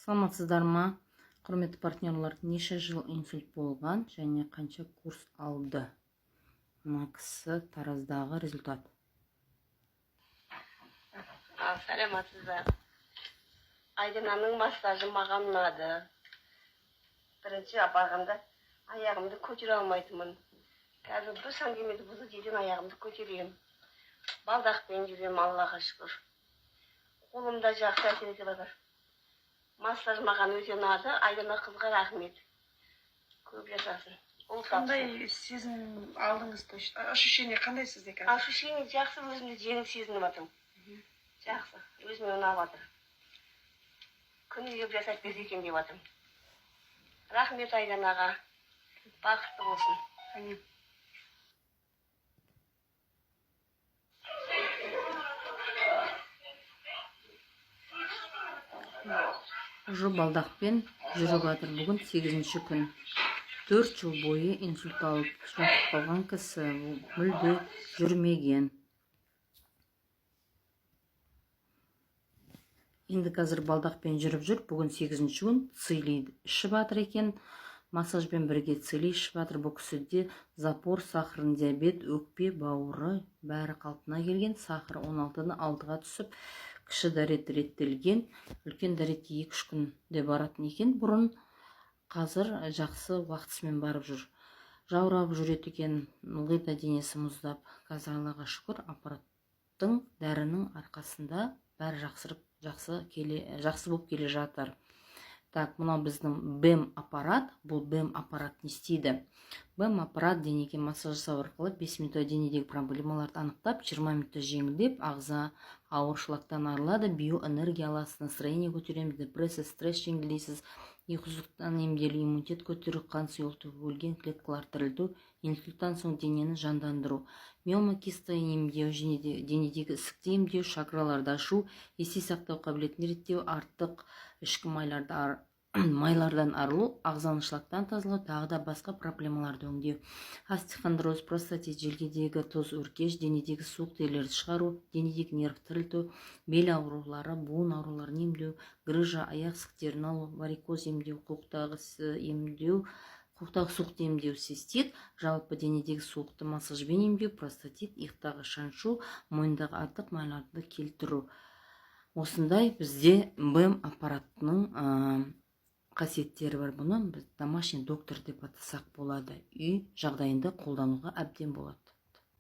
Саламатсыздар ма? Құрметті партнерлар, неше жыл инсульт болған және қанша курс алды? Мына кісі Тараздағы результат. Саламатсыздар. Айдананың массажы маған ұнады. Бірінші апарғанда аяғымды көтере алмайтынмын. Қазір 1 сантиметр бұзық жерден аяғымды көтеремін. Балдақпен жүремін, Аллаға шүкір. Қолымда жақсы әсер етіп жатыр. Массаж маған өте ұнады. Айдана қызға рахмет. Көп жасасын. Қандай сезім алдыңыз точно? Ощущение қандай сізде қазір? Ощущение жақсы, өзімді жеңіл сезініп жатырмын. Жақсы, өзіме ұнап жатыр. Күні көп жасап берсе екен деп жатырмын. Рахмет Айданаға. Бақытты болсын. Уже балдақпен жүріп жатыр. Бүгін 8-ші күн. 4 жыл бойы инсульт алып жатып қалған кісі мүлде жүрмеген. Енді қазір балдақпен жүріп жүр. Бүгін 8-ші күн. Цилий ішіп жатыр екен. Массажбен бірге цилий ішіп жатыр. Бұл кісіде запор, сахарын, диабет, өкпе, бауыры бәрі қалпына келген. Сахар 16-дан 6-ға түсіп, кіші дәрет реттелген. Үлкен дәретке 2-3 күнде баратын екен. Бұрын қазір жақсы уақытысымен барып жүр. Жаурап жүреді екен, ылғи денесі мұздап. Қазір Аллаға шүкір, аппараттың дәрінің арқасында бәрі жақсы болып келе жатыр. Так, мынау біздің БЭМ аппарат. Бұл БЭМ аппарат не істейді? БЭМ аппарат денеге массаж жасау арқылы 5 минутта денедегі проблемаларды анықтап, 20 минутта жеңілдеп, ағза ауыршылықтан арылады, биоэнергия аласыз, настроение көтереміз, депрессия, стресс жеңілдейсіз, ұйқысыздықтан емделу, иммунитет көтеру, қан сұйылту, өлген клеткалар тірілту, инсульттан соң денені жандандыру, миома-киста емдеу, денедегі ісікті емдеу, шакраларды ашу, есте сақтау қабілетін реттеу, артық ішкі майлардан арылу, ағзанышлықтан тазалау, тағы да басқа проблемаларды өңдеу. Остеохондроз, простатит, желгедегі тоз өркеш, денедегі суық терілерді шығару, денедегі нерв тірілту, бел аурулары, буын ауруларын емдеу, грыжа, аяқ сіктерін алу, варикоз емдеу, қуықтағы суықты емдеу, цистит, жалпы денедегі суықты массажбен емдеу, простатит, иықтағы шаншу, мойындағы артық майларды келтіру. Осындай бізде БЭМ аппаратының қасиеттері бар. Бұны біз домашний доктор деп атасақ болады. Үй жағдайында қолдануға әбден болады.